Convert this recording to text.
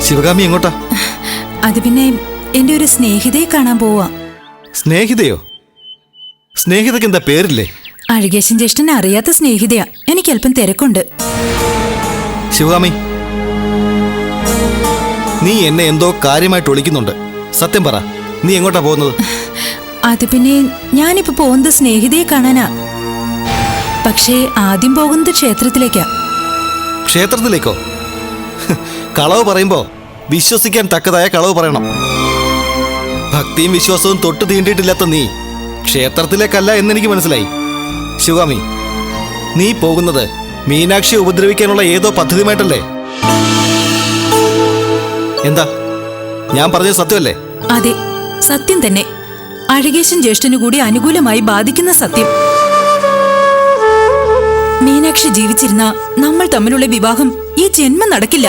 ശിവകാമി എങ്ങോട്ടാ? അത് പിന്നെ എന്റെ ഒരു സ്നേഹിതയെ കാണാൻ പോവാ. സ്നേഹിതയോ? സ്നേഹിതയ്ക്ക് എന്താ പേരില്ലേ? അഴകേശൻ ജ്യേഷ്ഠനെ അറിയാത്ത സ്നേഹിതയാ. എനിക്ക് അല്പം തിരക്കുണ്ട്. ശിവകാമി, നീ എന്നെ എന്തോ കാര്യമായിട്ട് ഒളിക്കുന്നുണ്ട്. സത്യം പറ, നീ എങ്ങോട്ടാ പോകുന്നത്? അത് പിന്നെ ഞാനിപ്പോ പോകുന്നത് സ്നേഹിതയെ കാണാനാ. പക്ഷേ ആദ്യം പോകുന്നത് ക്ഷേത്രത്തിലേക്കാ. ക്ഷേത്രത്തിലേക്കോ? കളവ് പറയുമ്പോ വിശ്വസിക്കാൻ തക്കതായ കളവ് പറയണം. ഭക്തിയും വിശ്വാസവും തൊട്ട് തീണ്ടിയിട്ടില്ലാത്ത നീ ക്ഷേത്രത്തിലേക്കല്ല എന്നെനിക്ക് മനസ്സിലായി. ശിവകാമി, നീ പോകുന്നത് മീനാക്ഷിയെ ഉപദ്രവിക്കാനുള്ള ഏതോ പദ്ധതിയുമായിട്ടല്ലേ? എന്താ ഞാൻ പറഞ്ഞത് സത്യമല്ലേ? അതെ, സത്യം തന്നെ. അഴകേശൻ ജ്യേഷ്ഠനു കൂടി അനുകൂലമായി ബാധിക്കുന്ന സത്യം. മീനാക്ഷി ജീവിച്ചിരുന്ന നമ്മൾ തമ്മിലുള്ള വിവാഹം ഈ ജന്മം നടക്കില്ല.